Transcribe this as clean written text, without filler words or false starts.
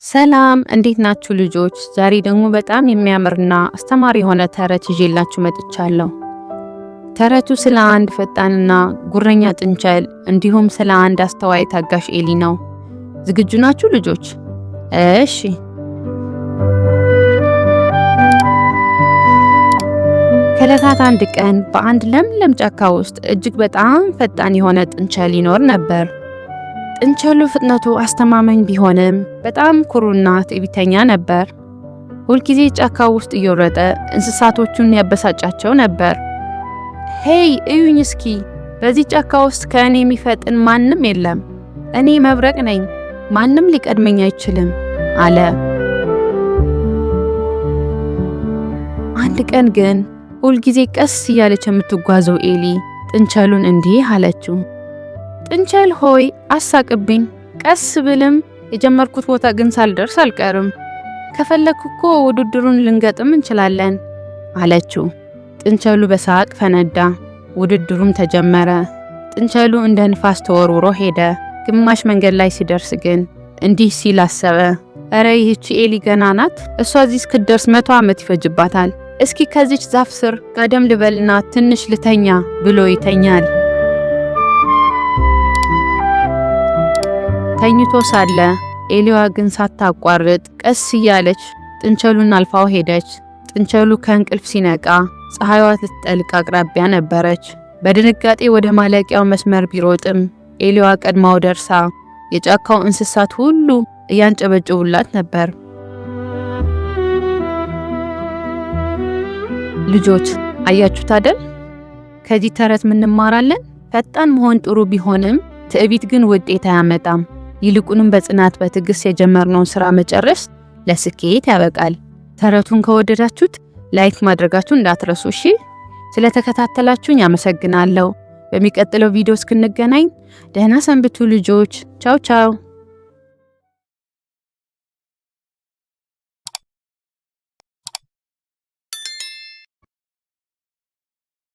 ሰላም እንዴት ናችሁ ልጆች? ዛሬ ደግሞ በጣም የሚያምርና አስተማሪ የሆነ ተረት ይዤላችሁ መጥቻለሁ። ተረቱ ስለ አንድ ፈጣንና ጉረኛ ጥንቸል እንዲሁም ስለ አንድ አስተዋይ ታጋሽ ኤሊ ነው። ዝግጁ ናችሁ ልጆች? እሺ። ከዕለታት አንድ ቀን በአንድ ለምለም ጫካ ውስጥ እጅግ በጣም ፈጣን የሆነ ጥንቸል ይኖር ነበር። ጥንቸሉ ፍጥነቱ አስተማማኝ ቢሆንም በጣም ኩሩና ትዕቢተኛ ነበር። ሁልጊዜ ጫካ ውስጥ እየወረደ እንስሳቶቹን ያበሳጫቸው ነበር። ሄይ እዩኝ እስኪ፣ በዚህ ጫካ ውስጥ ከእኔ የሚፈጥን ማንም የለም። እኔ መብረቅ ነኝ፣ ማንም ሊቀድመኝ አይችልም አለ። አንድ ቀን ግን ሁልጊዜ ቀስ እያለች የምትጓዘው ኤሊ ጥንቸሉን እንዲህ አለችው። ጥንቸል ሆይ አሳቅብኝ፣ ቀስ ብልም የጀመርኩት ቦታ ግን ሳልደርስ አልቀርም። ከፈለኩ እኮ ውድድሩን ልንገጥም እንችላለን አለችው። ጥንቸሉ በሳቅ ፈነዳ። ውድድሩም ተጀመረ። ጥንቸሉ እንደ ንፋስ ተወርውሮ ሄደ። ግማሽ መንገድ ላይ ሲደርስ ግን እንዲህ ሲል አሰበ። እረ ይህቺ ኤሊ ገና ናት። እሷ እዚህ እስክትደርስ 100 ዓመት ይፈጅባታል። እስኪ ከዚች ዛፍ ስር ጋደም ልበልና ትንሽ ልተኛ ብሎ ይተኛል። ተኝቶ ሳለ ኤሊዋ ግን ሳታቋርጥ ቀስ እያለች ጥንቸሉን አልፋው ሄደች። ጥንቸሉ ከእንቅልፍ ሲነቃ ፀሐይዋ ልትጠልቅ አቅራቢያ ነበረች። በድንጋጤ ወደ ማለቂያው መስመር ቢሮጥም ኤሊዋ ቀድማው ደርሳ የጫካው እንስሳት ሁሉ እያንጨበጨቡላት ነበር። ልጆች አያችሁት አይደል? ከዚህ ተረት ምን እንማራለን? ፈጣን መሆን ጥሩ ቢሆንም ትዕቢት ግን ውጤት አያመጣም። ይልቁንም በጽናት በትዕግስት የጀመርነውን ስራ መጨረስ ለስኬት ያበቃል። ተረቱን ከወደዳችሁት ላይክ ማድረጋችሁን እንዳትረሱ እሺ። ስለተከታተላችሁኝ አመሰግናለሁ። በሚቀጥለው ቪዲዮ እስክንገናኝ ደህና ሰንብቱ ልጆች። ቻው ቻው።